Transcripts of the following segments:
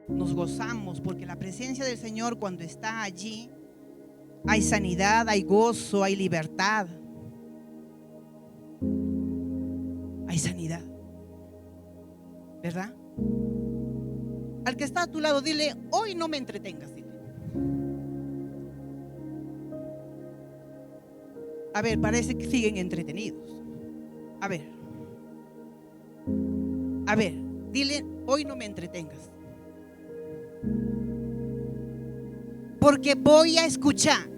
nos gozamos, porque la presencia del Señor, cuando está allí, hay sanidad, hay gozo, hay libertad, hay sanidad, ¿verdad? Al que está a tu lado, dile: hoy no me entretengas, dile. A ver, parece que siguen entretenidos. A ver, dile: hoy no me entretengas, porque voy a escuchar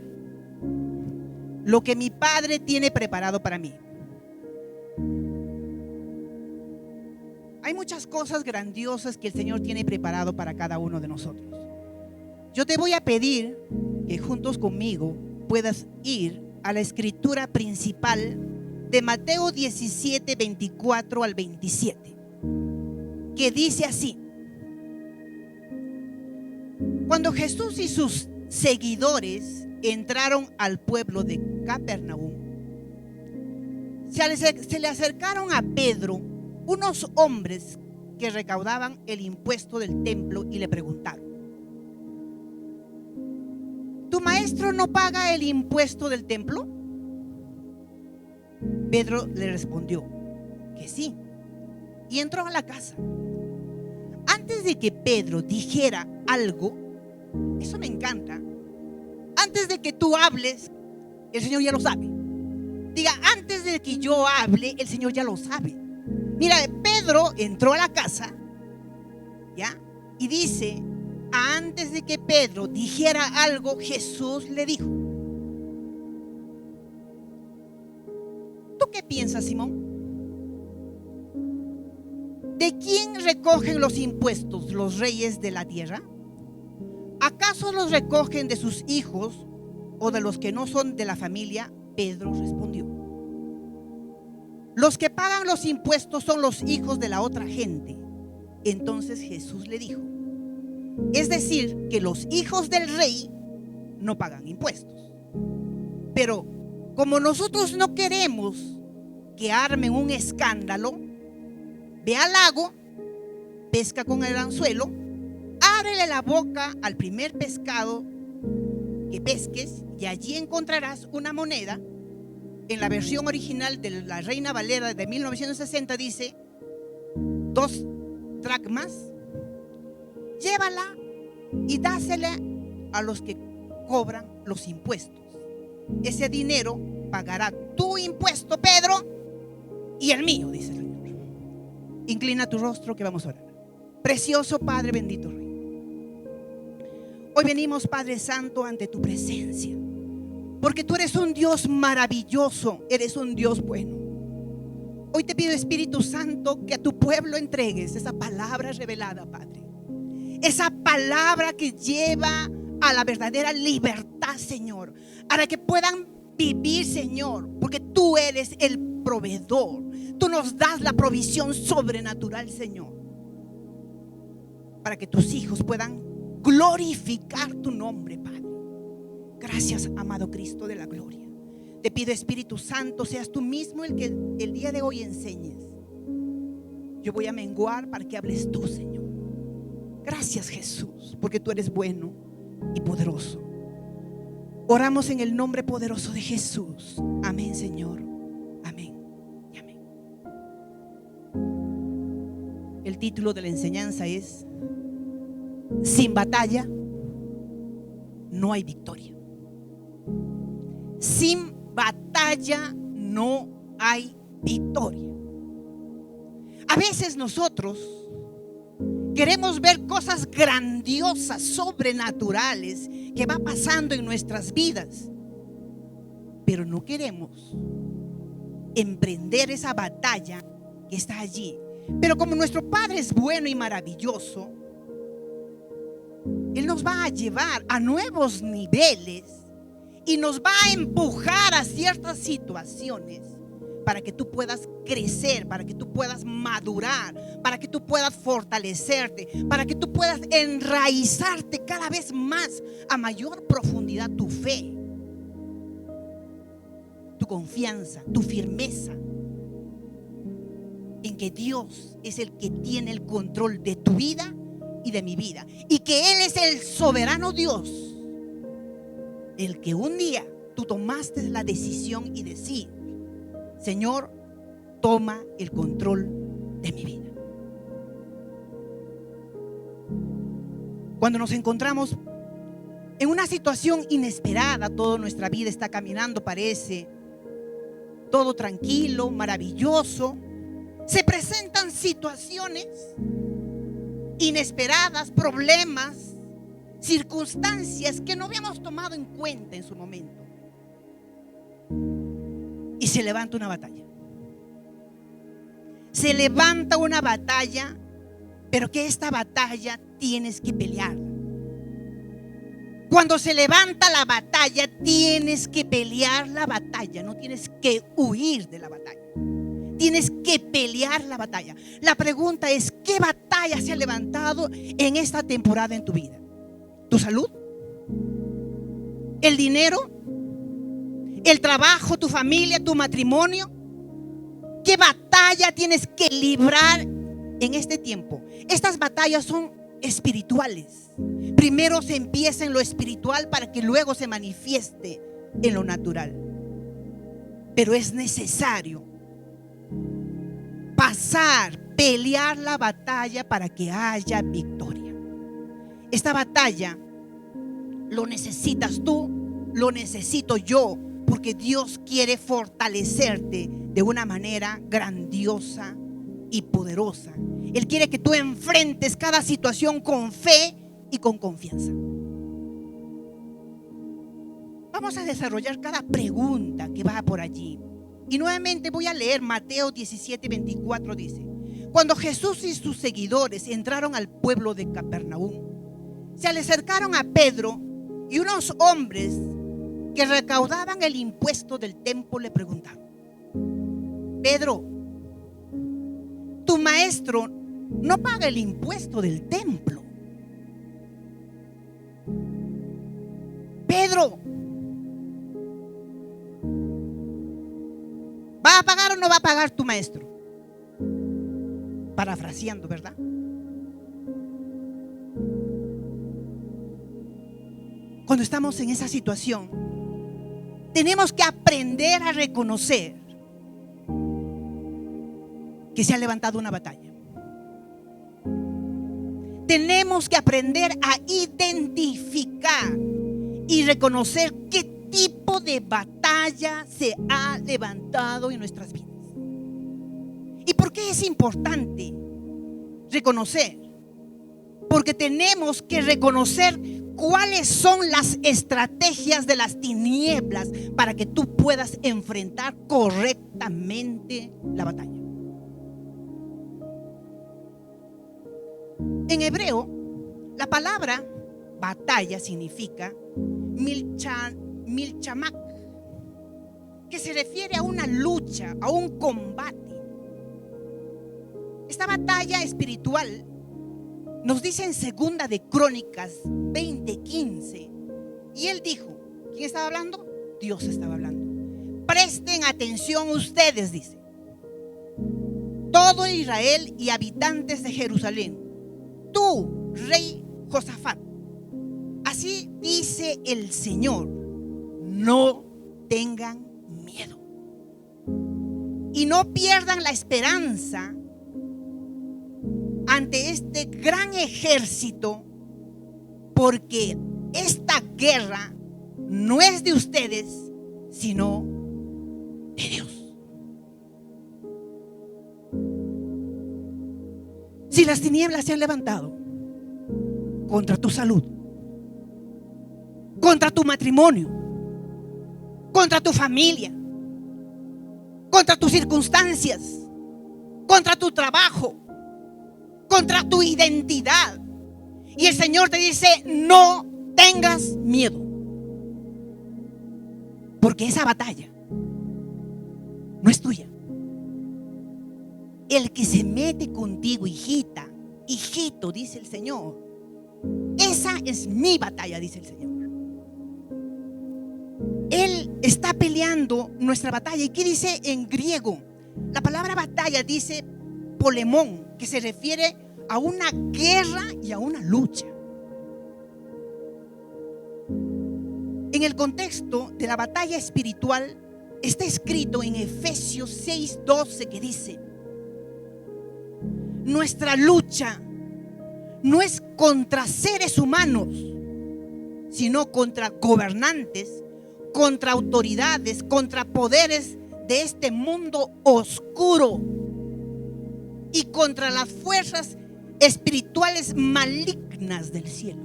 lo que mi Padre tiene preparado para mí. Hay muchas cosas grandiosas que el Señor tiene preparado para cada uno de nosotros. Yo te voy a pedir que juntos conmigo puedas ir a la escritura principal de Mateo 17, 24 al 27, que dice así: cuando Jesús y sus seguidores entraron al pueblo de Capernaum, se le acercaron a Pedro unos hombres que recaudaban el impuesto del templo y le preguntaron: ¿tu maestro no paga el impuesto del templo? Pedro le respondió que sí, y entró a la casa. Antes de que Pedro dijera algo, eso me encanta, antes de que tú hables, el Señor ya lo sabe. Diga: antes de que yo hable, el Señor ya lo sabe. Mira, Pedro entró a la casa, ¿ya? Y dice: antes de que Pedro dijera algo, Jesús le dijo. ¿Tú qué piensas, Simón? ¿De quién recogen los impuestos los reyes de la tierra? ¿Acaso los recogen de sus hijos o de los que no son de la familia? Pedro respondió: los que pagan los impuestos son los hijos de la otra gente. Entonces Jesús le dijo: es decir, que los hijos del rey no pagan impuestos. Pero como nosotros no queremos que armen un escándalo, ve al lago, pesca con el anzuelo, ábrele la boca al primer pescado que pesques y allí encontrarás una moneda. En la versión original de la Reina Valera de 1960 dice 2 dracmas. Llévala y dásela a los que cobran los impuestos. Ese dinero pagará tu impuesto, Pedro, y el mío, dice el Señor. Inclina tu rostro que vamos a orar. Precioso Padre, bendito Rey, hoy venimos, Padre Santo, ante tu presencia, porque tú eres un Dios maravilloso, eres un Dios bueno. Hoy te pido, Espíritu Santo, que a tu pueblo entregues esa palabra revelada, Padre. Esa palabra que lleva a la verdadera libertad, Señor, para que puedan vivir, Señor, porque tú eres el proveedor. Tú nos das la provisión sobrenatural, Señor, para que tus hijos puedan glorificar tu nombre, Padre. Gracias, amado Cristo de la gloria. Te pido, Espíritu Santo, seas tú mismo el que el día de hoy enseñes. Yo voy a menguar para que hables tú, Señor. Gracias, Jesús, porque tú eres bueno y poderoso. Oramos en el nombre poderoso de Jesús. Amén, Señor. Amén y amén. El título de la enseñanza es: sin batalla no hay victoria. Sin batalla no hay victoria. A veces nosotros queremos ver cosas grandiosas, sobrenaturales que va pasando en nuestras vidas, pero no queremos emprender esa batalla que está allí. Pero como nuestro Padre es bueno y maravilloso, Él nos va a llevar a nuevos niveles y nos va a empujar a ciertas situaciones para que tú puedas crecer, para que tú puedas madurar, para que tú puedas fortalecerte, para que tú puedas enraizarte cada vez más a mayor profundidad tu fe, tu confianza, tu firmeza en que Dios es el que tiene el control de tu vida y de mi vida, y que Él es el soberano Dios, el que un día tú tomaste la decisión y decir: Señor, toma el control de mi vida. Cuando nos encontramos en una situación inesperada, toda nuestra vida está caminando, parece todo tranquilo, maravilloso, se presentan situaciones inesperadas, problemas, circunstancias que no habíamos tomado en cuenta en su momento, y se levanta una batalla. Se levanta una batalla, pero que esta batalla tienes que pelear. Cuando se levanta la batalla, tienes que pelear la batalla, no tienes que huir de la batalla. Tienes que pelear la batalla. La pregunta es: ¿qué batalla se ha levantado en esta temporada en tu vida? ¿Tu salud? ¿El dinero? ¿El trabajo? ¿Tu familia? ¿Tu matrimonio? ¿Qué batalla tienes que librar en este tiempo? Estas batallas son espirituales. Primero se empieza en lo espiritual para que luego se manifieste en lo natural. Pero es necesario pelear la batalla para que haya victoria. Esta batalla lo necesitas tú, lo necesito yo, porque Dios quiere fortalecerte de una manera grandiosa y poderosa. Él quiere que tú enfrentes cada situación con fe y con confianza. Vamos a desarrollar cada pregunta que va por allí. Y nuevamente voy a leer Mateo 17:24. Dice: cuando Jesús y sus seguidores entraron al pueblo de Capernaum, se le acercaron a Pedro y unos hombres que recaudaban el impuesto del templo le preguntaron: Pedro, tu maestro no paga el impuesto del templo. Pedro, ¿va a pagar o no va a pagar tu maestro? Parafraseando, ¿verdad? Cuando estamos en esa situación, tenemos que aprender a reconocer que se ha levantado una batalla. Tenemos que aprender a identificar y reconocer qué tipo de batalla se ha levantado en nuestras vidas. ¿Y por qué es importante reconocer? Porque tenemos que reconocer cuáles son las estrategias de las tinieblas para que tú puedas enfrentar correctamente la batalla. En hebreo, la palabra batalla significa milchamak, que se refiere a una lucha, a un combate. Esta batalla espiritual nos dice en Segunda de Crónicas 20:15, y él dijo, ¿quién estaba hablando? Dios estaba hablando. Presten atención ustedes, dice, todo Israel y habitantes de Jerusalén, tú, rey Josafat, así dice el Señor: no tengan miedo y no pierdan la esperanza ante este gran ejército, porque esta guerra no es de ustedes, sino de Dios. Si las tinieblas se han levantado contra tu salud, contra tu matrimonio, contra tu familia, contra tus circunstancias, contra tu trabajo, contra tu identidad, y el Señor te dice: no tengas miedo, porque esa batalla no es tuya. El que se mete contigo, hijita, hijito, dice el Señor, esa es mi batalla, dice el Señor. Él está peleando nuestra batalla. ¿Y qué dice en griego? La palabra batalla dice polemón, que se refiere a una guerra y a una lucha. En el contexto de la batalla espiritual está escrito en Efesios 6:12 que dice: nuestra lucha no es contra seres humanos, sino contra gobernantes, contra autoridades, contra poderes de este mundo oscuro y contra las fuerzas espirituales malignas del cielo.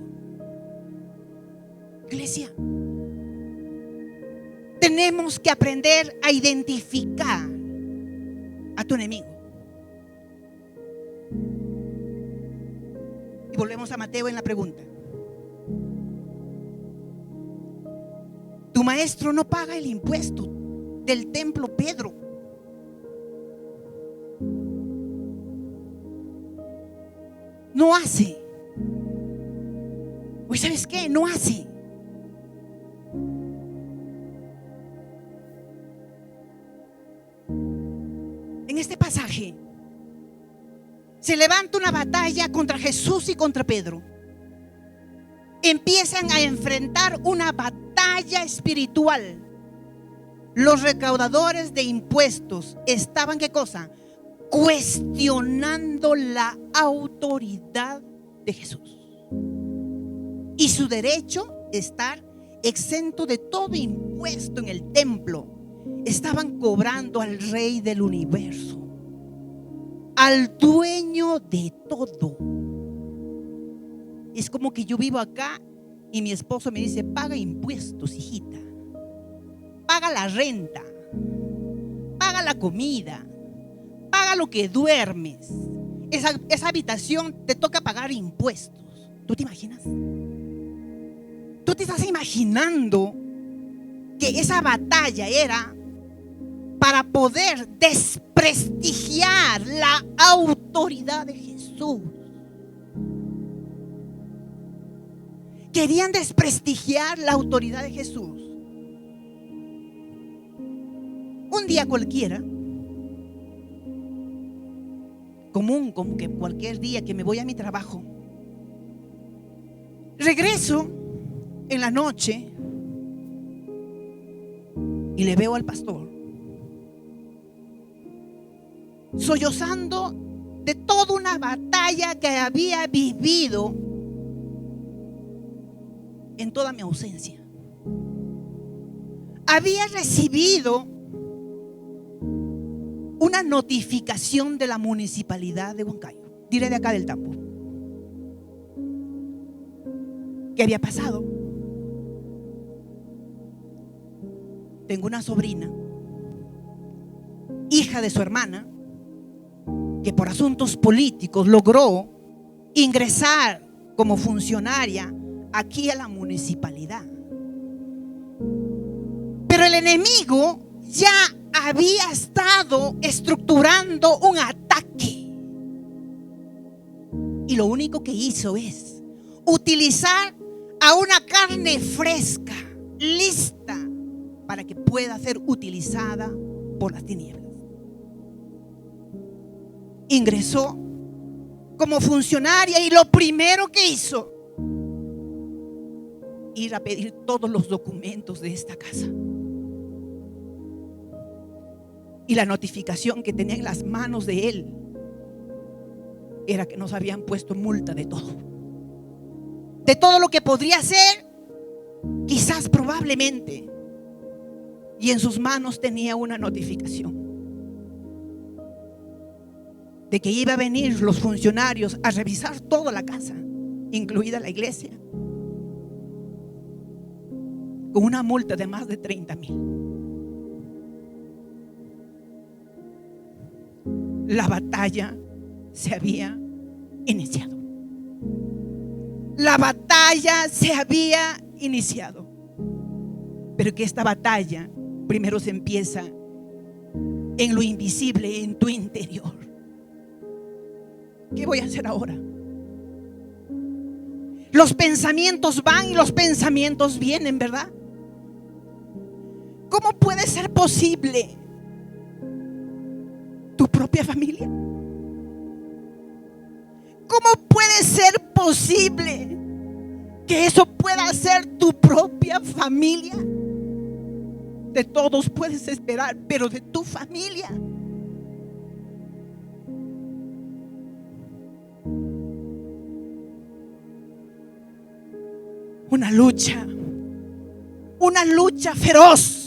Iglesia, tenemos que aprender a identificar a tu enemigo. Y volvemos a Mateo en la pregunta. Tu maestro no paga el impuesto del templo, Pedro. No hace. Oye, ¿sabes qué? No hace. En este pasaje se levanta una batalla contra Jesús y contra Pedro. Empiezan a enfrentar una batalla espiritual. Los recaudadores de impuestos estaban, ¿qué cosa? Cuestionando la autoridad de Jesús y su derecho a estar exento de todo impuesto en el templo. Estaban cobrando al Rey del universo, al dueño de todo. Es como que yo vivo acá y mi esposo me dice: paga impuestos, hijita, paga la renta, paga la comida, paga lo que duermes. Esa habitación te toca pagar impuestos. ¿Tú te imaginas? ¿Tú te estás imaginando que esa batalla era para poder desprestigiar la autoridad de Jesús? Querían desprestigiar la autoridad de Jesús. Un día cualquiera, común como que cualquier día que me voy a mi trabajo, regreso en la noche y le veo al pastor sollozando de toda una batalla que había vivido en toda mi ausencia. Había recibido una notificación de la municipalidad de Huancayo, diré de acá del Tambo. ¿Qué había pasado? Tengo una sobrina, hija de su hermana, que por asuntos políticos logró ingresar como funcionaria aquí a la municipalidad. Pero el enemigo ya había estado estructurando un ataque. Y lo único que hizo es utilizar a una carne fresca, lista para que pueda ser utilizada por las tinieblas. Ingresó como funcionaria y lo primero que hizo, ir a pedir todos los documentos de esta casa. Y la notificación que tenía en las manos de él era que nos habían puesto multa de todo lo que podría ser, quizás, probablemente. Y en sus manos tenía una notificación de que iba a venir los funcionarios a revisar toda la casa, incluida la iglesia, con una multa de más de 30,000. La batalla se había iniciado. La batalla se había iniciado. Pero que esta batalla primero se empieza en lo invisible, en tu interior. ¿Qué voy a hacer ahora? Los pensamientos van y los pensamientos vienen, ¿verdad? ¿Cómo puede ser posible tu propia familia? ¿Cómo puede ser posible que eso pueda ser tu propia familia? De todos puedes esperar, pero de tu familia. Una lucha feroz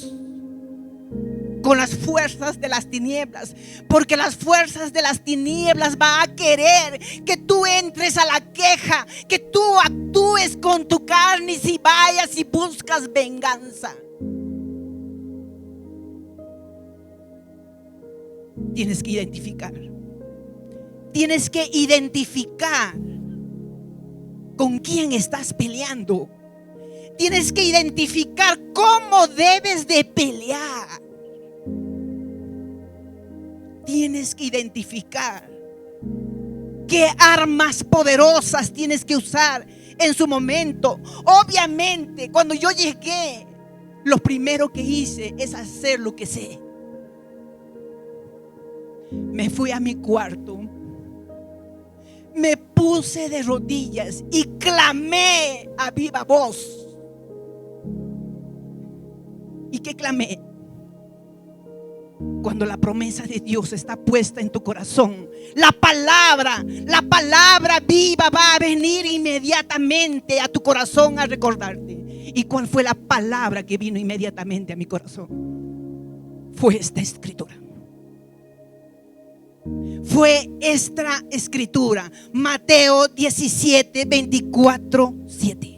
con las fuerzas de las tinieblas, porque las fuerzas de las tinieblas van a querer que tú entres a la queja, que tú actúes con tu carne y si vayas y buscas venganza. Tienes que identificar con quién estás peleando. Tienes que identificar cómo debes de pelear. Tienes que identificar qué armas poderosas tienes que usar en su momento. Obviamente, cuando yo llegué, lo primero que hice es hacer lo que sé. Me fui a mi cuarto, me puse de rodillas y clamé a viva voz. ¿Y qué clamé? Cuando la promesa de Dios está puesta en tu corazón, la palabra viva va a venir inmediatamente a tu corazón a recordarte. ¿Y cuál fue la palabra que vino inmediatamente a mi corazón? Fue esta escritura. Fue esta escritura, Mateo 17, 24, 7.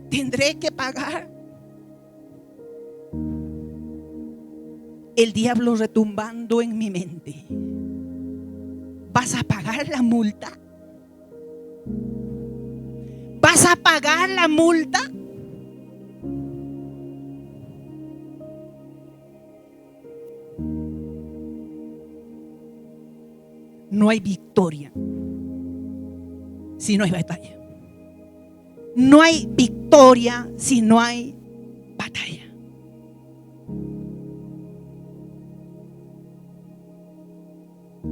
Tendré que pagar. El diablo retumbando en mi mente. ¿Vas a pagar la multa? ¿Vas a pagar la multa? No hay victoria si no hay batalla. No hay victoria si no hay batalla.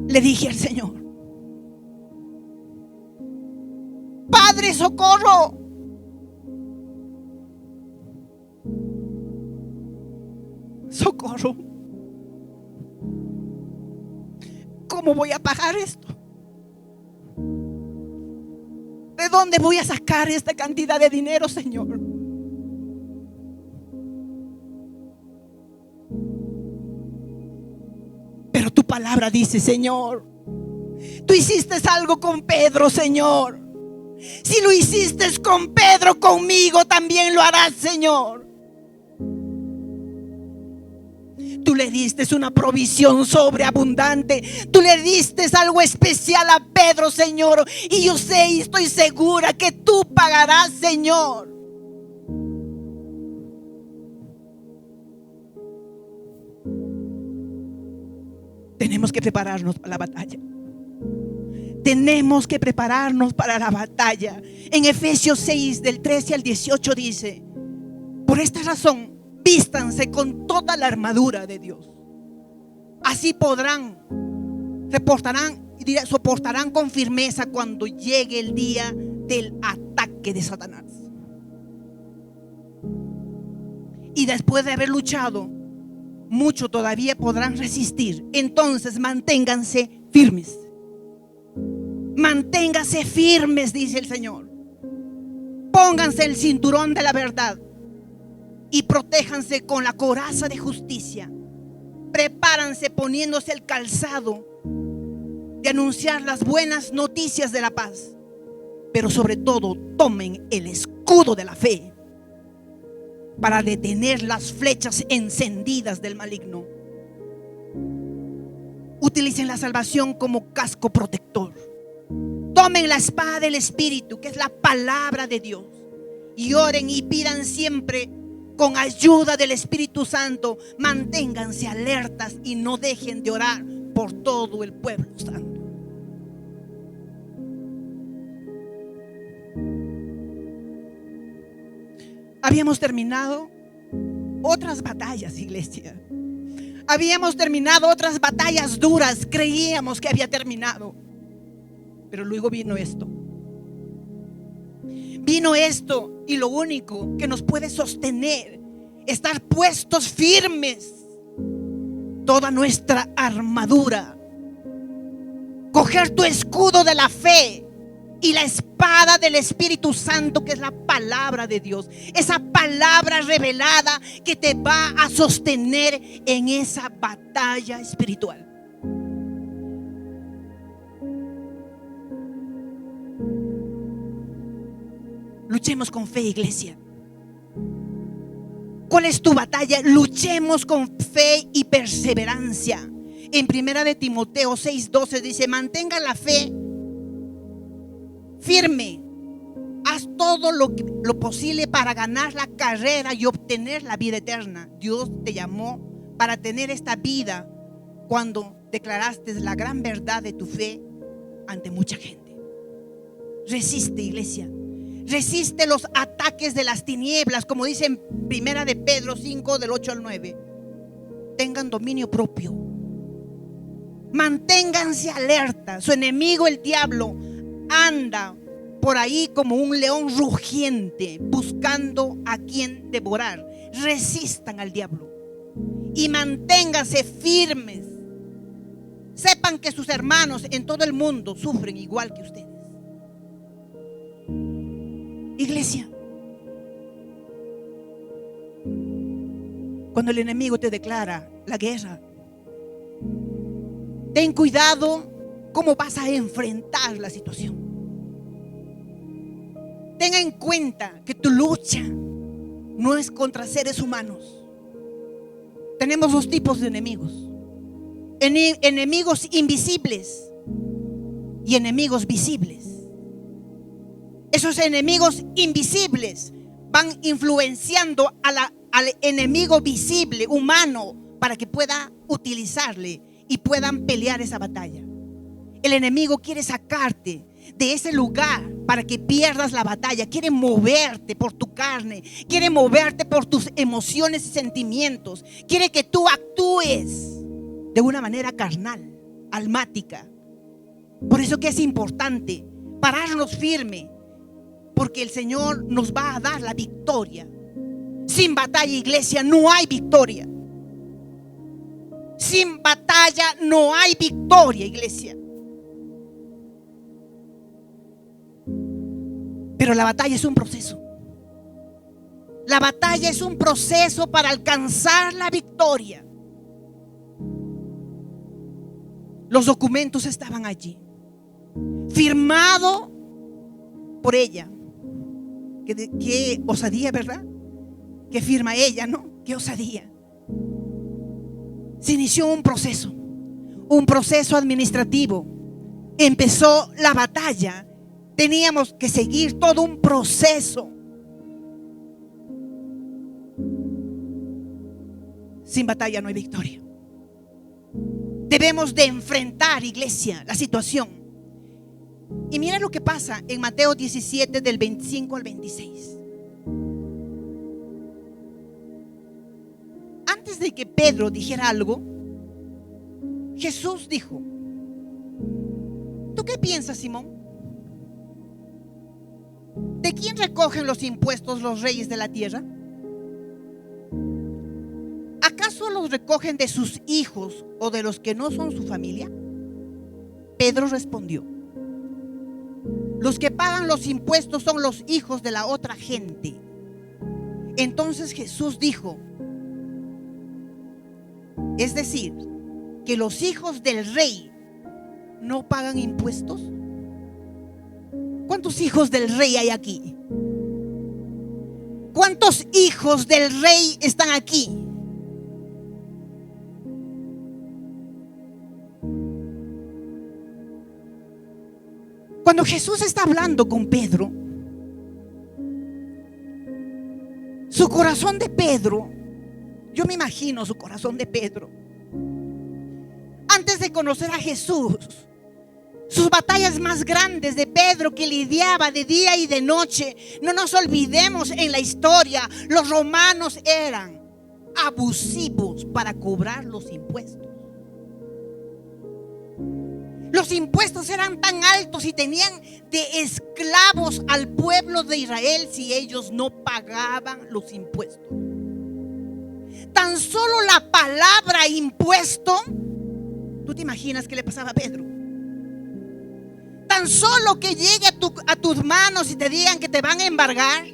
Le dije al Señor: Padre, socorro. Socorro. ¿Cómo voy a pagar esto? ¿De dónde voy a sacar esta cantidad de dinero, Señor? Pero tu palabra dice, Señor, tú hiciste algo con Pedro, Señor. Si lo hiciste con Pedro, conmigo también lo harás, Señor. Tú le diste una provisión sobreabundante. Tú le diste algo especial a Pedro, Señor. Y yo sé y estoy segura que tú pagarás, Señor. Tenemos que prepararnos para la batalla. Tenemos que prepararnos para la batalla. En Efesios 6, del 13 al 18 dice: por esta razón, vístanse con toda la armadura de Dios. Así soportarán con firmeza cuando llegue el día del ataque de Satanás. Y después de haber luchado mucho, todavía podrán resistir. Entonces manténganse firmes. Manténganse firmes, dice el Señor. Pónganse el cinturón de la verdad y protéjanse con la coraza de justicia. Prepárense poniéndose el calzado de anunciar las buenas noticias de la paz. Pero sobre todo, tomen el escudo de la fe para detener las flechas encendidas del maligno. Utilicen la salvación como casco protector. Tomen la espada del Espíritu, que es la palabra de Dios, y oren y pidan siempre con ayuda del Espíritu Santo. Manténganse alertas y no dejen de orar por todo el pueblo santo. Habíamos terminado otras batallas, iglesia. Habíamos terminado otras batallas duras. Creíamos que había terminado. Pero luego vino esto. Vino esto, y lo único que nos puede sostener, estar puestos firmes, toda nuestra armadura, coger tu escudo de la fe y la espada del Espíritu Santo, que es la palabra de Dios, esa palabra revelada que te va a sostener en esa batalla espiritual. Luchemos con fe, iglesia. ¿Cuál es tu batalla? Luchemos con fe y perseverancia. En 1 de Timoteo 6:12 dice: mantenga la fe firme, haz todo lo posible para ganar la carrera y obtener la vida eterna. Dios te llamó para tener esta vida cuando declaraste la gran verdad de tu fe ante mucha gente. Resiste, iglesia. Resiste los ataques de las tinieblas, como dice en 1 de Pedro 5 del 8 al 9. Tengan dominio propio. Manténganse alerta. Su enemigo, el diablo, anda por ahí como un león rugiente, buscando a quien devorar. Resistan al diablo y manténganse firmes. Sepan que sus hermanos en todo el mundo sufren igual que ustedes. Iglesia, cuando el enemigo te declara la guerra, ten cuidado cómo vas a enfrentar la situación. Tenga en cuenta que tu lucha no es contra seres humanos. Tenemos dos tipos de enemigos: enemigos invisibles y enemigos visibles. Esos enemigos invisibles van influenciando al enemigo visible, humano, para que pueda utilizarle y puedan pelear esa batalla. El enemigo quiere sacarte de ese lugar para que pierdas la batalla. Quiere moverte por tu carne, quiere moverte por tus emociones y sentimientos. Quiere que tú actúes de una manera carnal, almática. Por eso que es importante pararnos firme, porque el Señor nos va a dar la victoria. Sin batalla, iglesia, no hay victoria. Sin batalla no hay victoria, iglesia. Pero la batalla es un proceso. La batalla es un proceso para alcanzar la victoria. Los documentos estaban allí, firmado por ella. Qué osadía, ¿verdad? Que firma ella, ¿no? Qué osadía. Se inició un proceso administrativo. Empezó la batalla. Teníamos que seguir todo un proceso. Sin batalla no hay victoria. Debemos de enfrentar, iglesia, la situación. Y mira lo que pasa en Mateo 17 del 25 al 26. Antes de que Pedro dijera algo, Jesús dijo: ¿tú qué piensas, Simón? ¿De quién recogen los impuestos los reyes de la tierra? ¿Acaso los recogen de sus hijos o de los que no son su familia? Pedro respondió: los que pagan los impuestos son los hijos de la otra gente. Entonces Jesús dijo: es decir, que los hijos del rey no pagan impuestos. ¿Cuántos hijos del rey hay aquí? ¿Cuántos hijos del rey están aquí? Cuando Jesús está hablando con Pedro, su corazón de Pedro, yo me imagino su corazón de Pedro, antes de conocer a Jesús, sus batallas más grandes de Pedro, que lidiaba de día y de noche. No nos olvidemos, en la historia los romanos eran abusivos para cobrar los impuestos. Los impuestos eran tan altos y tenían de esclavos al pueblo de Israel si ellos no pagaban los impuestos. Tan solo la palabra impuesto, ¿tú te imaginas qué le pasaba a Pedro? Tan solo que llegue a tus manos y te digan que te van a embargar.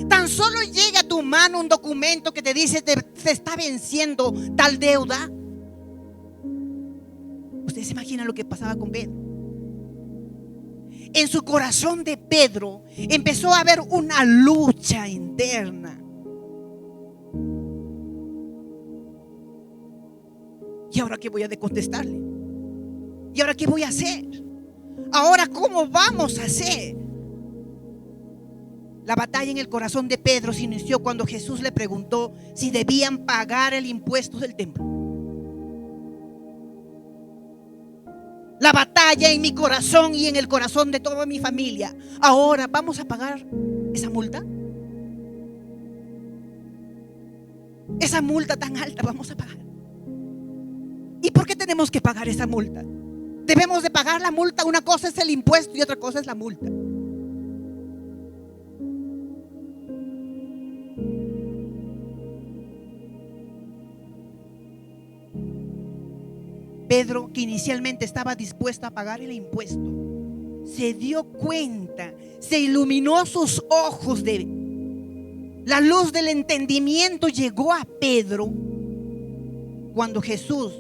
Tan solo llega a tu mano un documento que te dice se está venciendo tal deuda. Ustedes se imaginan lo que pasaba con Pedro. En su corazón de Pedro empezó a haber una lucha interna. ¿Y ahora qué voy a contestarle? ¿Y ahora qué voy a hacer? Ahora, ¿cómo vamos a hacer? La batalla en el corazón de Pedro se inició cuando Jesús le preguntó si debían pagar el impuesto del templo. La batalla en mi corazón y en el corazón de toda mi familia. Ahora, ¿vamos a pagar esa multa? Esa multa tan alta vamos a pagar. ¿Y por qué tenemos que pagar esa multa? Debemos de pagar la multa. Una cosa es el impuesto y otra cosa es la multa. Pedro, que inicialmente estaba dispuesto a pagar el impuesto, se dio cuenta, se iluminó sus ojos, la luz del entendimiento llegó a Pedro cuando Jesús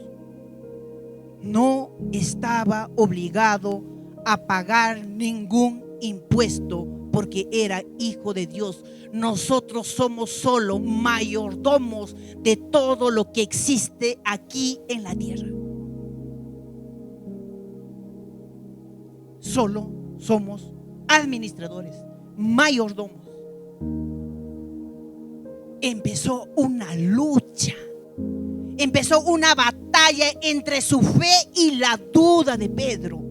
no estaba obligado a pagar ningún impuesto porque era hijo de Dios. Nosotros somos solo mayordomos de todo lo que existe aquí en la tierra. Solo somos administradores, mayordomos. Empezó una lucha, empezó una batalla entre su fe y la duda de Pedro.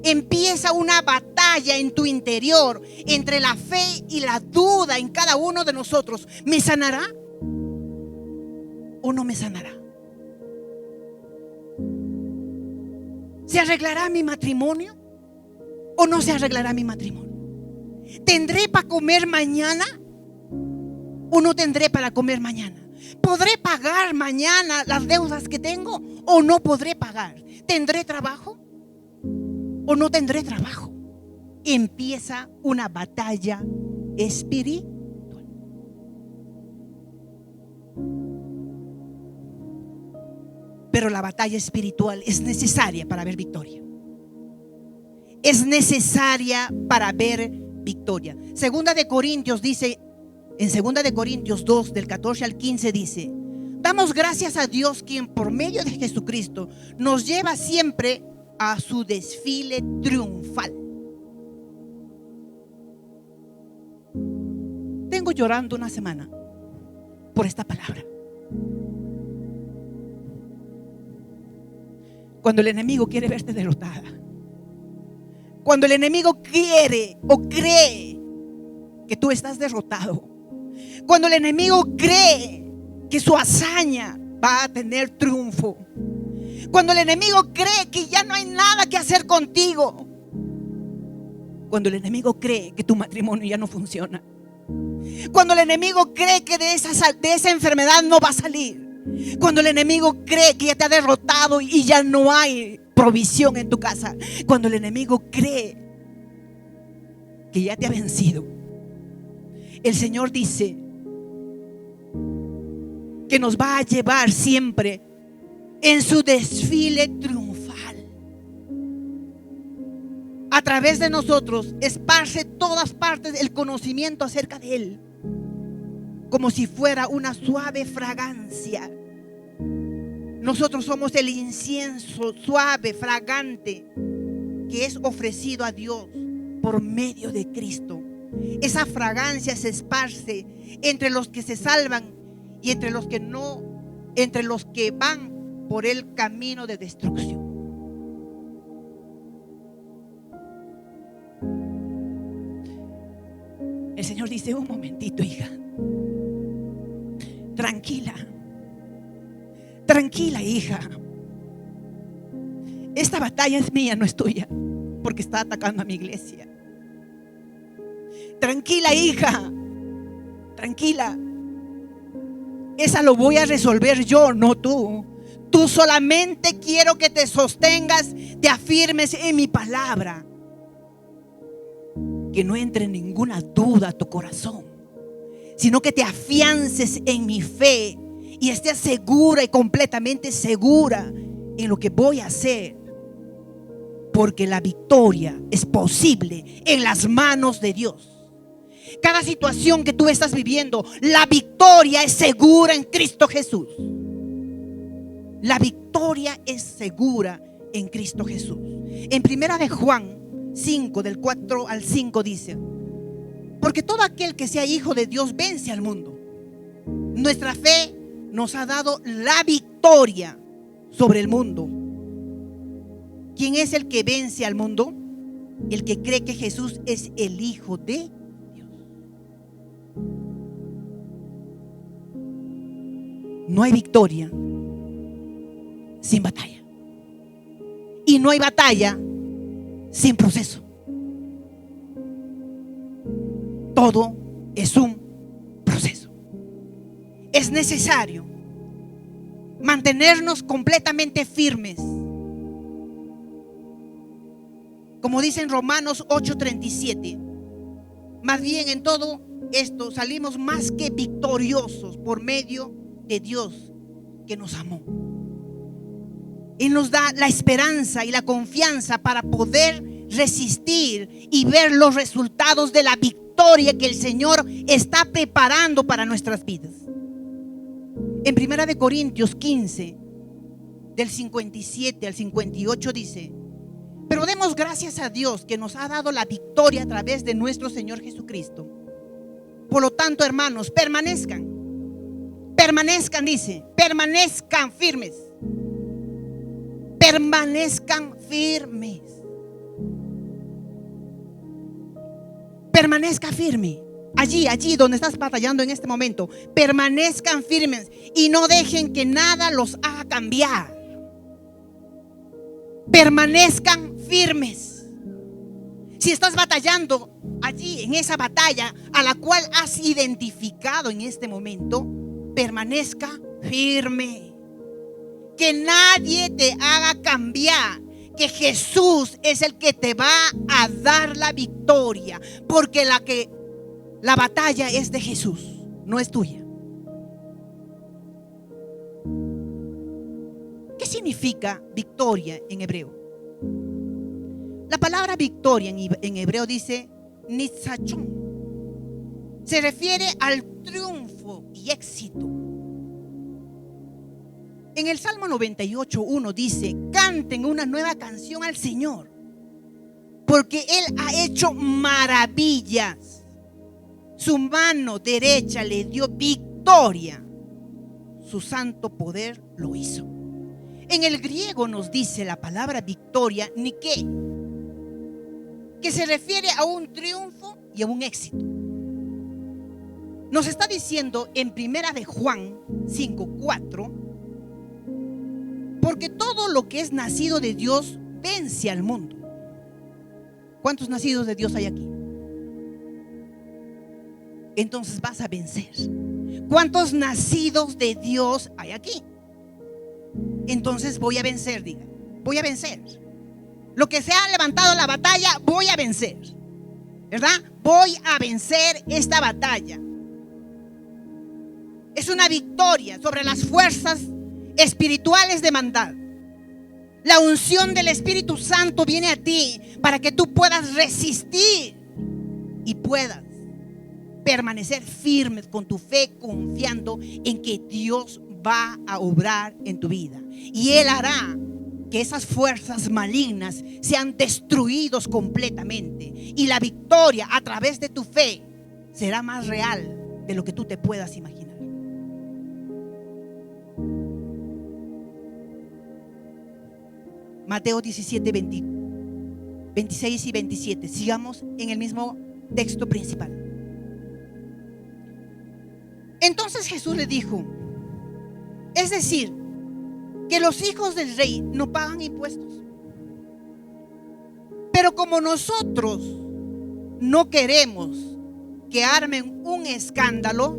Empieza una batalla en tu interior entre la fe y la duda en cada uno de nosotros. ¿Me sanará o no me sanará? ¿Se arreglará mi matrimonio o no se arreglará mi matrimonio? ¿Tendré para comer mañana o no tendré para comer mañana? ¿Podré pagar mañana las deudas que tengo o no podré pagar? ¿Tendré trabajo o no tendré trabajo? Empieza una batalla espiritual. Pero la batalla espiritual es necesaria para ver victoria. Es necesaria para ver victoria. Segunda de Corintios dice, en Segunda de Corintios 2, del 14 al 15 dice: damos gracias a Dios, quien por medio de Jesucristo nos lleva siempre a su desfile triunfal. Tengo llorando una semana por esta palabra. Cuando el enemigo quiere verte derrotada, cuando el enemigo quiere o cree que tú estás derrotado, cuando el enemigo cree que su hazaña va a tener triunfo, cuando el enemigo cree que ya no hay nada que hacer contigo, cuando el enemigo cree que tu matrimonio ya no funciona, cuando el enemigo cree que de esa enfermedad no va a salir, cuando el enemigo cree que ya te ha derrotado y ya no hay provisión en tu casa, cuando el enemigo cree que ya te ha vencido, el Señor dice que nos va a llevar siempre en su desfile triunfal. A través de nosotros esparce todas partes el conocimiento acerca de Él, como si fuera una suave fragancia. Nosotros somos el incienso suave, fragante, que es ofrecido a Dios por medio de Cristo. Esa fragancia se esparce entre los que se salvan y entre los que no, entre los que van por el camino de destrucción. El Señor dice: un momentito, hija, tranquila, Tranquila, hija. Esta batalla es mía, no es tuya, porque está atacando a mi iglesia. Tranquila, hija. Tranquila. Esa lo voy a resolver yo, no tú. Tú solamente quiero que te sostengas, te afirmes en mi palabra. Que no entre ninguna duda a tu corazón, sino que te afiances en mi fe y estés segura y completamente segura en lo que voy a hacer. Porque la victoria es posible en las manos de Dios. Cada situación que tú estás viviendo, la victoria es segura en Cristo Jesús. La victoria es segura en Cristo Jesús. En primera de Juan 5, del 4 al 5 dice: porque todo aquel que sea hijo de Dios vence al mundo. Nuestra fe nos ha dado la victoria sobre el mundo. ¿Quién es el que vence al mundo? El que cree que Jesús es el Hijo de Dios. No hay victoria sin batalla. Y no hay batalla sin proceso. Todo es un proceso. Es necesario mantenernos completamente firmes. Como dice en Romanos 8:37, más bien en todo esto salimos más que victoriosos por medio de Dios que nos amó. Él nos da la esperanza y la confianza para poder resistir y ver los resultados de la victoria que el Señor está preparando para nuestras vidas. En 1 Corintios 15, del 57 al 58 dice: pero demos gracias a Dios que nos ha dado la victoria a través de nuestro Señor Jesucristo. Por lo tanto, hermanos, permanezcan, dice, permanezcan firmes. Permanezcan firmes. Permanezca firme. Allí donde estás batallando en este momento, permanezcan firmes y no dejen que nada los haga cambiar. Permanezcan firmes. Si estás batallando allí en esa batalla a la cual has identificado en este momento, permanezca firme. Que nadie te haga cambiar. Que Jesús es el que te va a dar la victoria. Porque la batalla es de Jesús, no es tuya. ¿Qué significa victoria en hebreo? La palabra victoria en hebreo dice nitzachón. Se refiere al triunfo y éxito. En el Salmo 98:1 dice: canten una nueva canción al Señor, porque Él ha hecho maravillas. Su mano derecha le dio victoria. Su santo poder lo hizo. En el griego nos dice la palabra victoria, nike, que se refiere a un triunfo y a un éxito. Nos está diciendo en primera de Juan 5:4: porque todo lo que es nacido de Dios vence al mundo. ¿Cuántos nacidos de Dios hay aquí? Entonces vas a vencer. ¿Cuántos nacidos de Dios hay aquí? Entonces voy a vencer, diga. Voy a vencer. Lo que se ha levantado la batalla, voy a vencer. ¿Verdad? Voy a vencer esta batalla. Es una victoria sobre las fuerzas espirituales de maldad. La unción del Espíritu Santo viene a ti para que tú puedas resistir y puedas permanecer firmes con tu fe, confiando en que Dios va a obrar en tu vida. Y Él hará que esas fuerzas malignas sean destruidos completamente. Y la victoria a través de tu fe será más real de lo que tú te puedas imaginar. Mateo 17, 26 y 27. Sigamos en el mismo texto principal. Entonces Jesús le dijo: es decir, que los hijos del rey no pagan impuestos. Pero como nosotros no queremos que armen un escándalo,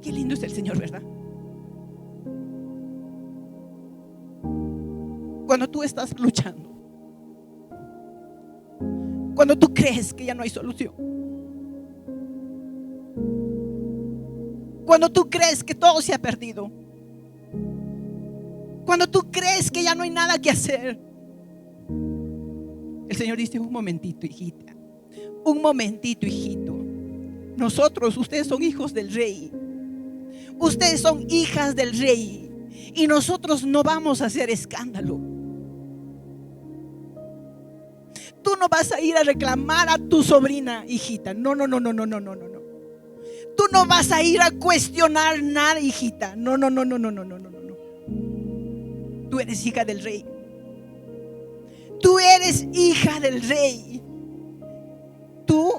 qué lindo es el Señor, ¿verdad? Cuando tú estás luchando, cuando tú crees que ya no hay solución, cuando tú crees que todo se ha perdido, cuando tú crees que ya no hay nada que hacer, el Señor dice: un momentito, hijita, un momentito, hijito. Nosotros, ustedes son hijos del rey, ustedes son hijas del rey, y nosotros no vamos a hacer escándalo. Tú no vas a ir a reclamar a tu sobrina, hijita. No. Tú no vas a ir a cuestionar nada, hijita. No. Tú eres hija del rey. Tú eres hija del rey. Tú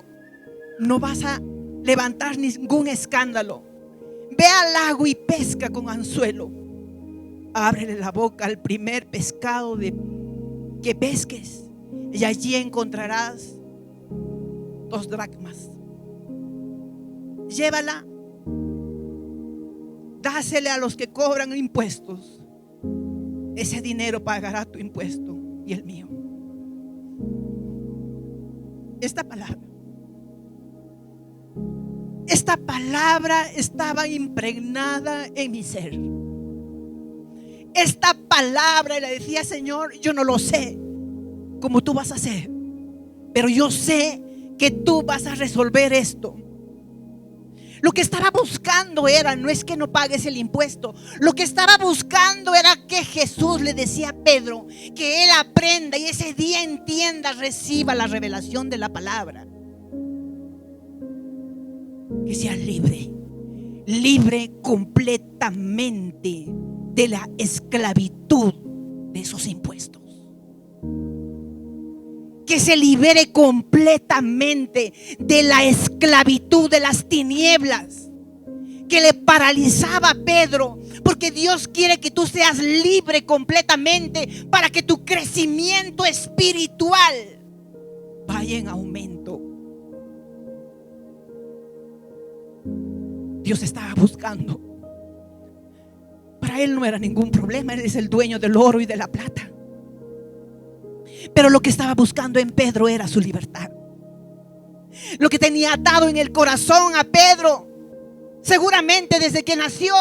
no vas a levantar ningún escándalo. Ve al lago y pesca con anzuelo. Ábrele la boca al primer pescado que pesques, y allí encontrarás 2 dracmas. Llévala, dásele a los que cobran impuestos. Ese dinero pagará tu impuesto y el mío. Esta palabra estaba impregnada en mi ser. Esta palabra, le decía: Señor, yo no lo sé cómo tú vas a hacer, pero yo sé que tú vas a resolver esto. Lo que estaba buscando no es que no pagues el impuesto. Lo que estaba buscando era que Jesús le decía a Pedro que él aprenda y ese día entienda, reciba la revelación de la palabra. Que sea libre completamente de la esclavitud de esos impuestos. Que se libere completamente de la esclavitud de las tinieblas que le paralizaba a Pedro, porque Dios quiere que tú seas libre completamente para que tu crecimiento espiritual vaya en aumento. Dios estaba buscando. Para él no era ningún problema, él es el dueño del oro y de la plata. Pero lo que estaba buscando en Pedro era su libertad. Lo que tenía atado en el corazón a Pedro, seguramente desde que nació,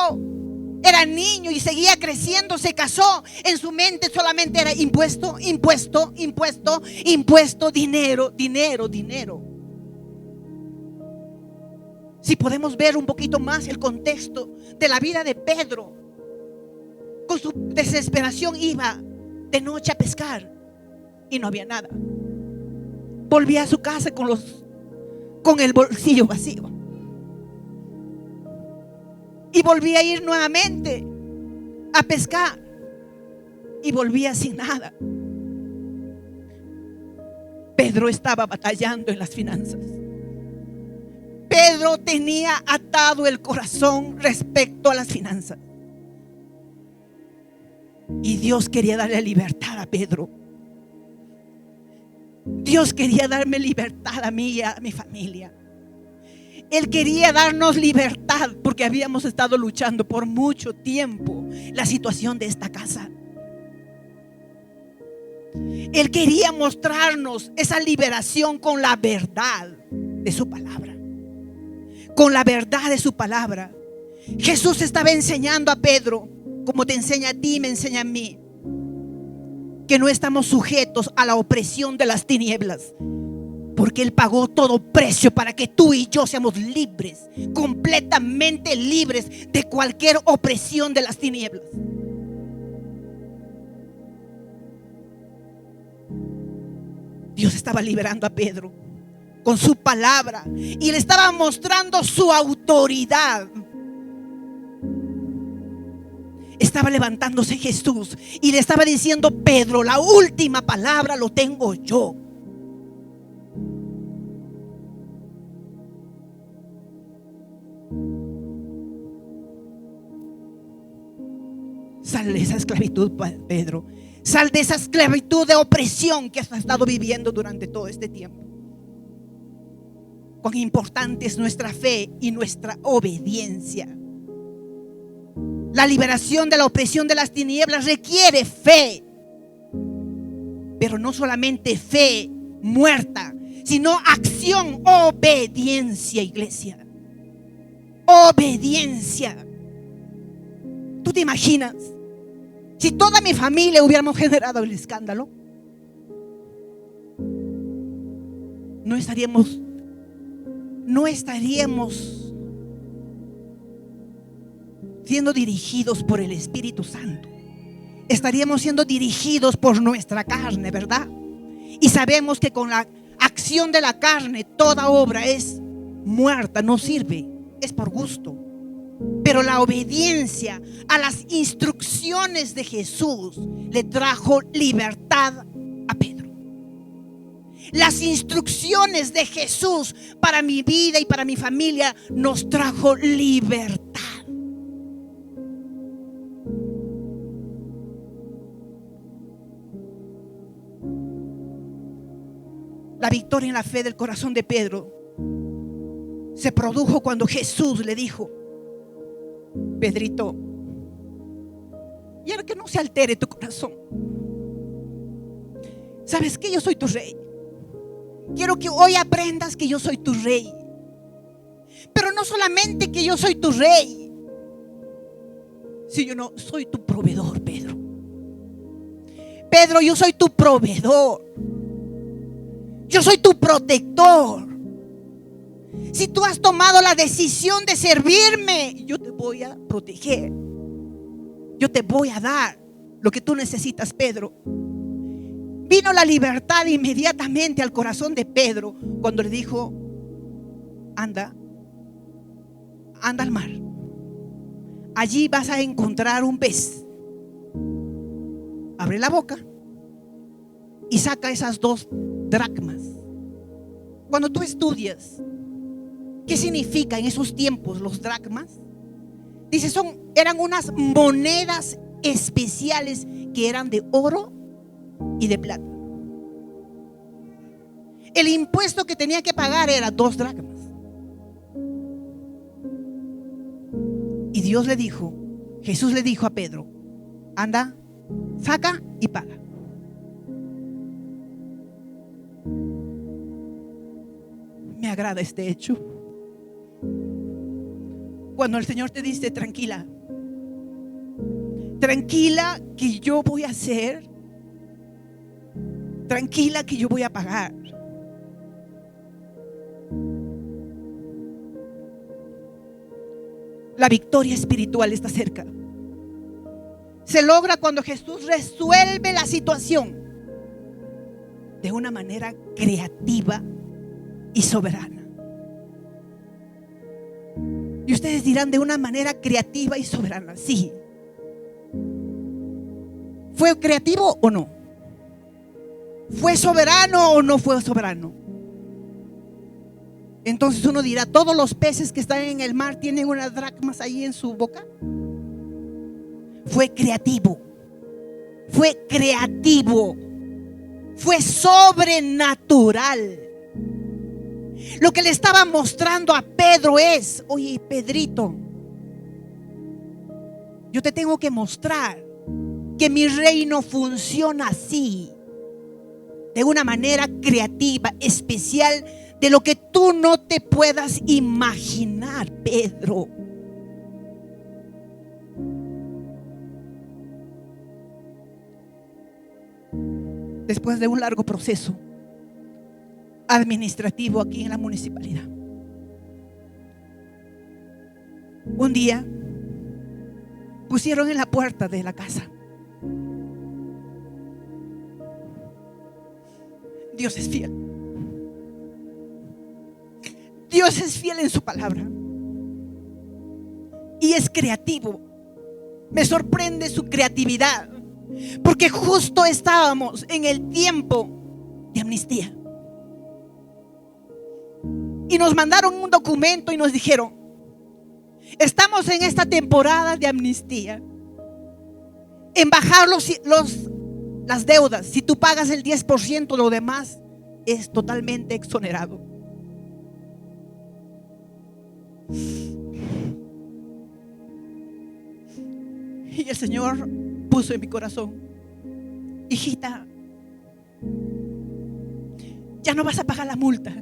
era niño y seguía creciendo, se casó. En su mente solamente era impuesto, dinero. Si podemos ver un poquito más el contexto de la vida de Pedro, con su desesperación iba de noche a pescar y no había nada. Volvía a su casa con el bolsillo vacío, y volvía a ir nuevamente a pescar y volvía sin nada. Pedro estaba batallando en las finanzas. Pedro tenía atado el corazón respecto a las finanzas, y Dios quería darle libertad a Pedro. Dios quería darme libertad a mí y a mi familia. Él quería darnos libertad porque habíamos estado luchando por mucho tiempo la situación de esta casa. Él quería mostrarnos esa liberación con la verdad de su palabra. Con la verdad de su palabra. Jesús estaba enseñando a Pedro, como te enseña a ti, me enseña a mí, que no estamos sujetos a la opresión de las tinieblas, porque Él pagó todo precio para que tú y yo seamos libres, completamente libres de cualquier opresión de las tinieblas. Dios estaba liberando a Pedro con su palabra y le estaba mostrando su autoridad. Estaba levantándose Jesús y le estaba diciendo: Pedro, la última palabra lo tengo yo. Sal de esa esclavitud, Pedro. Sal de esa esclavitud de opresión que has estado viviendo durante todo este tiempo. Cuán importante es nuestra fe y nuestra obediencia. La liberación de la opresión de las tinieblas requiere fe. Pero no solamente fe muerta, sino acción, obediencia, iglesia. Obediencia. ¿Tú te imaginas si toda mi familia hubiéramos generado el escándalo? No estaríamos siendo dirigidos por el Espíritu Santo. Estaríamos siendo dirigidos por nuestra carne, ¿verdad? Y sabemos que con la acción de la carne toda obra es muerta, no sirve, es por gusto. Pero la obediencia a las instrucciones de Jesús le trajo libertad a Pedro. Las instrucciones de Jesús para mi vida y para mi familia nos trajo libertad. La victoria en la fe del corazón de Pedro se produjo cuando Jesús le dijo: Pedrito, quiero que no se altere tu corazón. ¿Sabes que yo soy tu rey? Quiero que hoy aprendas que yo soy tu rey. Pero no solamente que yo soy tu rey, si yo no soy tu proveedor, Pedro. Pedro, yo soy tu proveedor. Yo soy tu protector. Si tú has tomado la decisión de servirme, yo te voy a proteger. Yo te voy a dar lo que tú necesitas, Pedro. Vino la libertad inmediatamente al corazón de Pedro cuando le dijo: anda al mar. Allí vas a encontrar un pez. Abre la boca y saca esas 2 dracmas. Cuando tú estudias qué significa en esos tiempos los dracmas, dice, eran unas monedas especiales que eran de oro y de plata. El impuesto que tenía que pagar era 2 dracmas. Y Jesús le dijo a Pedro: anda, saca y paga. Me agrada este hecho. Cuando el Señor te dice: tranquila que yo voy a hacer, tranquila que yo voy a pagar. La victoria espiritual está cerca. Se logra cuando Jesús resuelve la situación de una manera creativa y soberana. Y ustedes dirán: de una manera creativa y soberana. Sí. ¿Fue creativo o no? ¿Fue soberano o no fue soberano? Entonces uno dirá: ¿todos los peces que están en el mar tienen unas dracmas ahí en su boca? Fue creativo. Fue creativo. Fue sobrenatural. Lo que le estaba mostrando a Pedro es: oye, Pedrito, yo te tengo que mostrar que mi reino funciona así, de una manera creativa, especial, de lo que tú no te puedas imaginar, Pedro. Después de un largo proceso administrativo aquí en la municipalidad, un día pusieron en la puerta de la casa: Dios es fiel. Dios es fiel en su palabra y es creativo. Me sorprende su creatividad, porque justo estábamos en el tiempo de amnistía. Y nos mandaron un documento y nos dijeron: estamos en esta temporada de amnistía. en bajar las deudas. Si tú pagas el 10%, lo demás es totalmente exonerado. Y el Señor puso en mi corazón: hijita, ya no vas a pagar la multa.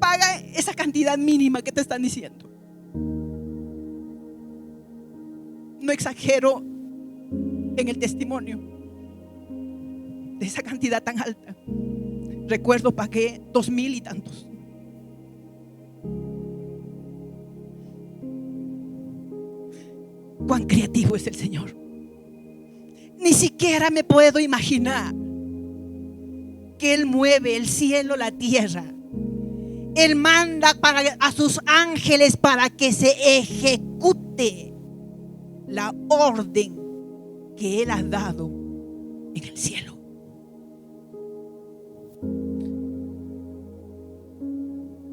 Paga esa cantidad mínima que te están diciendo. No exagero en el testimonio de esa cantidad tan alta. Recuerdo, pagué 2,000 y tantos. Cuán creativo es el Señor. Ni siquiera me puedo imaginar que Él mueve el cielo, la tierra. Él manda a sus ángeles para que se ejecute la orden que Él ha dado en el cielo.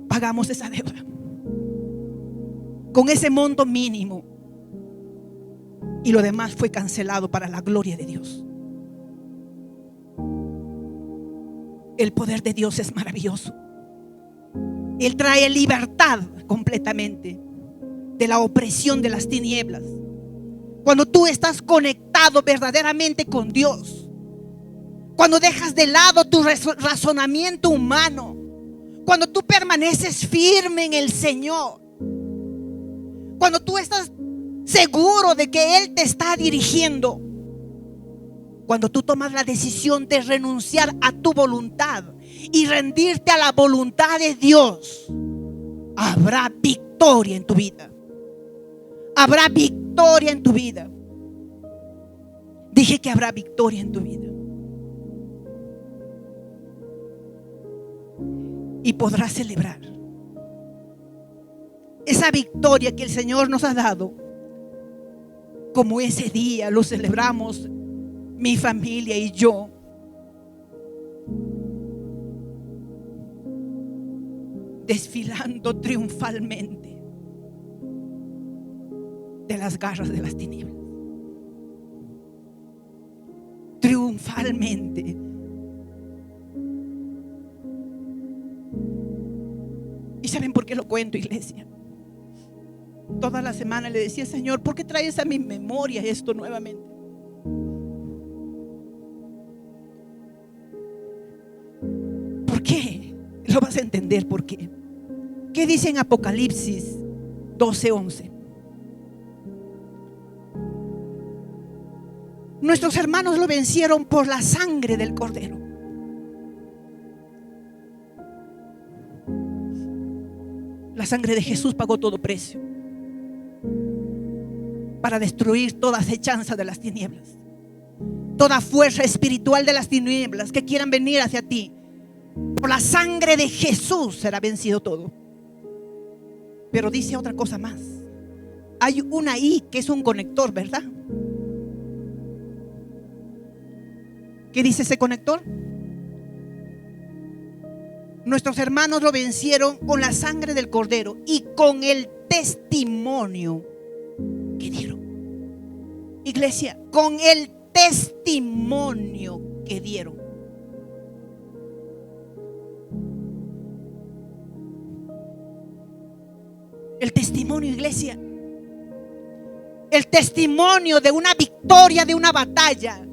Pagamos esa deuda con ese monto mínimo, y lo demás fue cancelado para la gloria de Dios. El poder de Dios es maravilloso. Él trae libertad completamente de la opresión de las tinieblas. Cuando tú estás conectado verdaderamente con Dios, cuando dejas de lado tu razonamiento humano, cuando tú permaneces firme en el Señor, cuando tú estás seguro de que Él te está dirigiendo, cuando tú tomas la decisión de renunciar a tu voluntad y rendirte a la voluntad de Dios, habrá victoria en tu vida. Habrá victoria en tu vida. Dije que habrá victoria en tu vida. Y podrás celebrar esa victoria que el Señor nos ha dado, como ese día lo celebramos mi familia y yo. Desfilando triunfalmente de las garras de las tinieblas. Triunfalmente. ¿Y saben por qué lo cuento, iglesia? Toda la semana le decía: Señor, ¿por qué traes a mi memoria esto nuevamente? ¿Por qué? Lo vas a entender por qué. ¿Qué dice en Apocalipsis 12:11? Nuestros hermanos lo vencieron por la sangre del Cordero. La sangre de Jesús pagó todo precio para destruir toda acechanza de las tinieblas, toda fuerza espiritual de las tinieblas que quieran venir hacia ti. Por la sangre de Jesús será vencido todo. Pero dice otra cosa más. Hay una I que es un conector, ¿verdad? ¿Qué dice ese conector? Nuestros hermanos lo vencieron con la sangre del Cordero y con el testimonio que dieron. Iglesia, con el testimonio que dieron. El testimonio, iglesia. El testimonio de una victoria, de una batalla,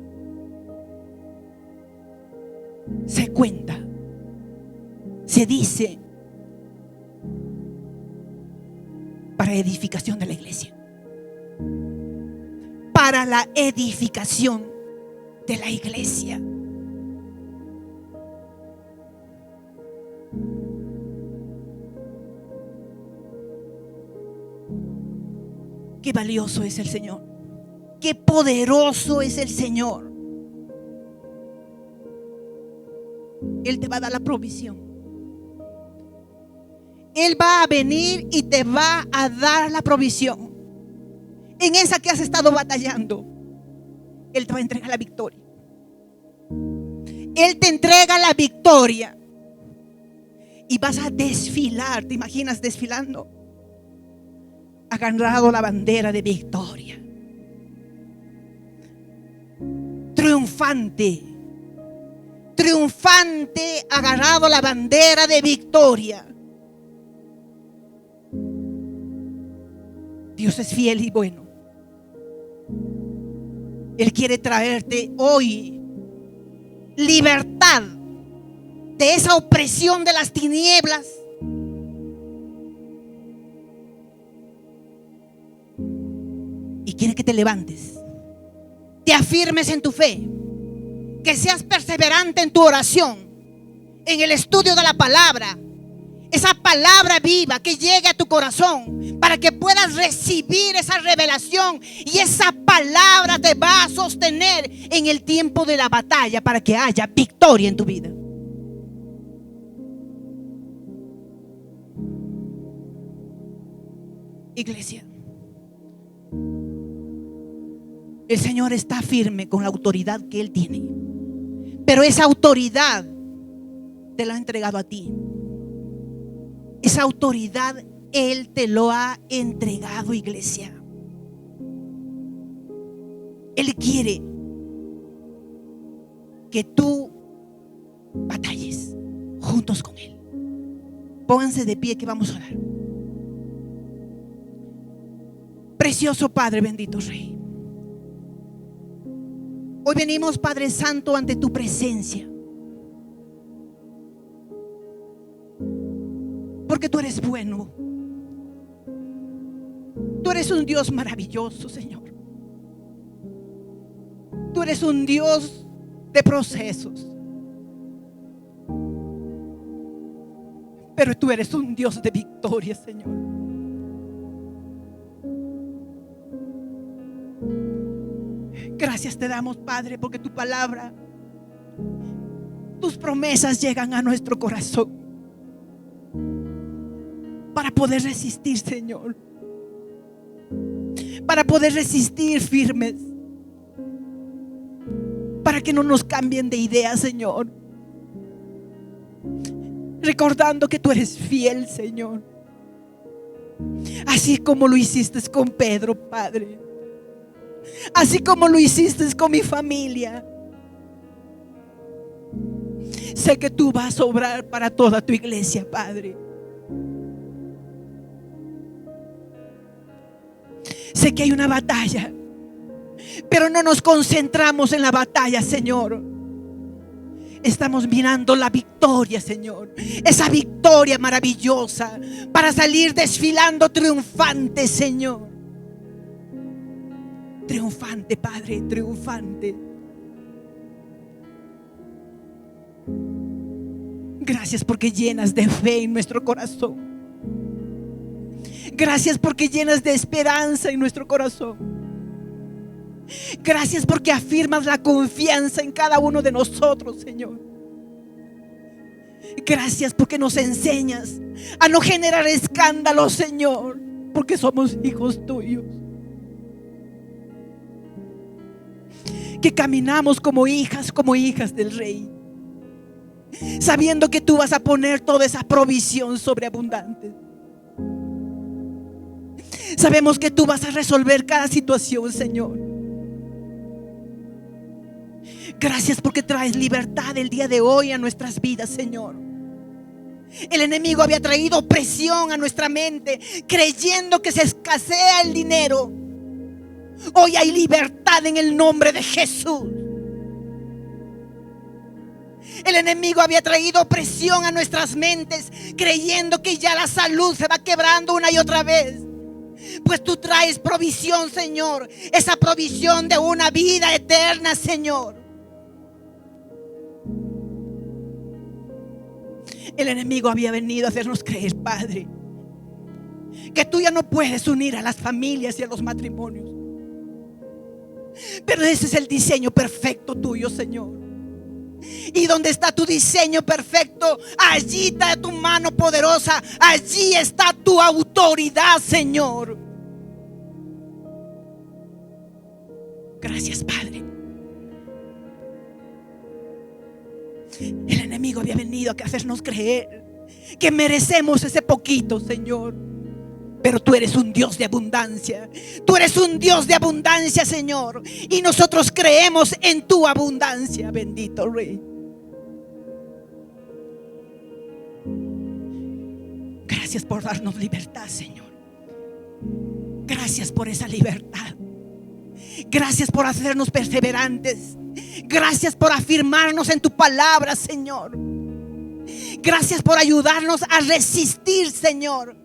se cuenta, se dice, para edificación de la iglesia, para la edificación de la iglesia. Qué valioso es el Señor, qué poderoso es el Señor. Él te va a dar la provisión. Él va a venir y te va a dar la provisión. En esa que has estado batallando, Él te va a entregar la victoria. Él te entrega la victoria y vas a desfilar. ¿Te imaginas desfilando? Agarrado la bandera de victoria. triunfante, triunfante, agarrado a la bandera de victoria. Dios es fiel y bueno. Él quiere traerte hoy libertad de esa opresión de las tinieblas. Y quiere que te levantes, te afirmes en tu fe, que seas perseverante en tu oración, en el estudio de la palabra, esa palabra viva que llegue a tu corazón para que puedas recibir esa revelación, y esa palabra te va a sostener en el tiempo de la batalla para que haya victoria en tu vida. Iglesia, el Señor está firme con la autoridad que Él tiene, pero esa autoridad te la ha entregado a ti. Esa autoridad Él te lo ha entregado, iglesia. Él quiere que tú batalles juntos con Él. Pónganse de pie que vamos a orar. Precioso Padre, bendito Rey, hoy venimos, Padre Santo, ante tu presencia, porque tú eres bueno. Tú eres un Dios maravilloso, Señor. Tú eres un Dios de procesos, pero tú eres un Dios de victoria, Señor. Gracias te damos, Padre, porque tu palabra, tus promesas llegan a nuestro corazón para poder resistir, Señor, para poder resistir firmes, para que no nos cambien de idea, Señor, recordando que tú eres fiel, Señor, así como lo hiciste con Pedro, Padre, así como lo hiciste con mi familia. Sé que tú vas a obrar para toda tu iglesia, Padre. Sé que hay una batalla, pero no nos concentramos en la batalla, Señor. Estamos mirando la victoria, Señor, esa victoria maravillosa para salir desfilando triunfante, Señor. Triunfante, Padre, triunfante. Gracias porque llenas de fe en nuestro corazón. Gracias porque llenas de esperanza en nuestro corazón. Gracias porque afirmas la confianza en cada uno de nosotros, Señor. Gracias porque nos enseñas a no generar escándalos, Señor, porque somos hijos tuyos, que caminamos como hijas del Rey, sabiendo que tú vas a poner toda esa provisión sobreabundante. Sabemos que tú vas a resolver cada situación, Señor. Gracias porque traes libertad el día de hoy a nuestras vidas, Señor. El enemigo había traído opresión a nuestra mente, creyendo que se escasea el dinero. Hoy hay libertad en el nombre de Jesús. El enemigo había traído opresión a nuestras mentes, creyendo que ya la salud se va quebrando una y otra vez. Pues tú traes provisión, Señor, esa provisión de una vida eterna, Señor. El enemigo había venido a hacernos creer, Padre, que tú ya no puedes unir a las familias y a los matrimonios. Pero ese es el diseño perfecto tuyo, Señor. Y donde está tu diseño perfecto, allí está tu mano poderosa, allí está tu autoridad, Señor. Gracias, Padre. El enemigo había venido a hacernos creer que merecemos ese poquito, Señor. Pero tú eres un Dios de abundancia. Tú eres un Dios de abundancia, Señor. Y nosotros creemos en tu abundancia, bendito Rey. Gracias por darnos libertad, Señor. Gracias por esa libertad. Gracias por hacernos perseverantes. Gracias por afirmarnos en tu palabra, Señor. Gracias por ayudarnos a resistir, Señor,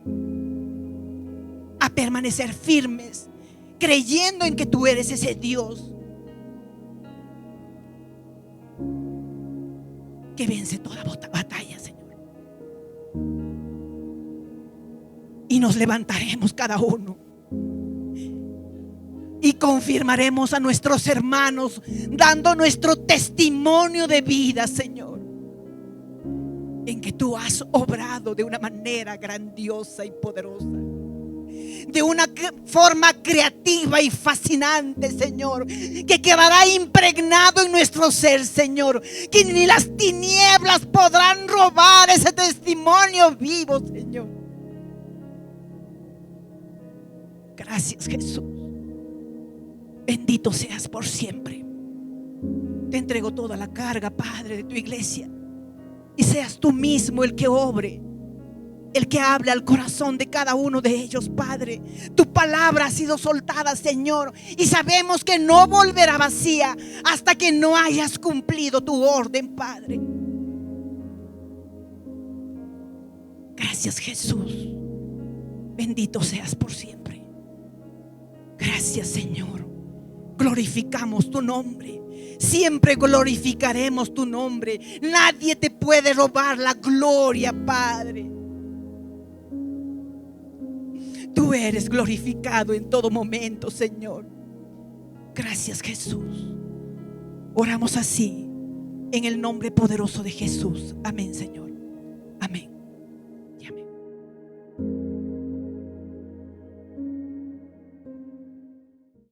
a permanecer firmes, creyendo en que tú eres ese Dios que vence toda batalla, Señor. Y nos levantaremos cada uno y confirmaremos a nuestros hermanos, dando nuestro testimonio de vida, Señor, en que tú has obrado de una manera grandiosa y poderosa, de una forma creativa y fascinante, Señor, que quedará impregnado en nuestro ser, Señor, que ni las tinieblas podrán robar ese testimonio vivo, Señor. Gracias, Jesús. Bendito seas por siempre. Te entrego toda la carga, Padre, de tu iglesia, y seas tú mismo el que obre, el que hable al corazón de cada uno de ellos, Padre. Tu palabra ha sido soltada, Señor, y sabemos que no volverá vacía hasta que no hayas cumplido tu orden, Padre. Gracias, Jesús. Bendito seas por siempre. Gracias, Señor. Glorificamos tu nombre. Siempre glorificaremos tu nombre. Nadie te puede robar la gloria, Padre. Tú eres glorificado en todo momento, Señor. Gracias, Jesús. Oramos así en el nombre poderoso de Jesús. Amén, Señor. Amén.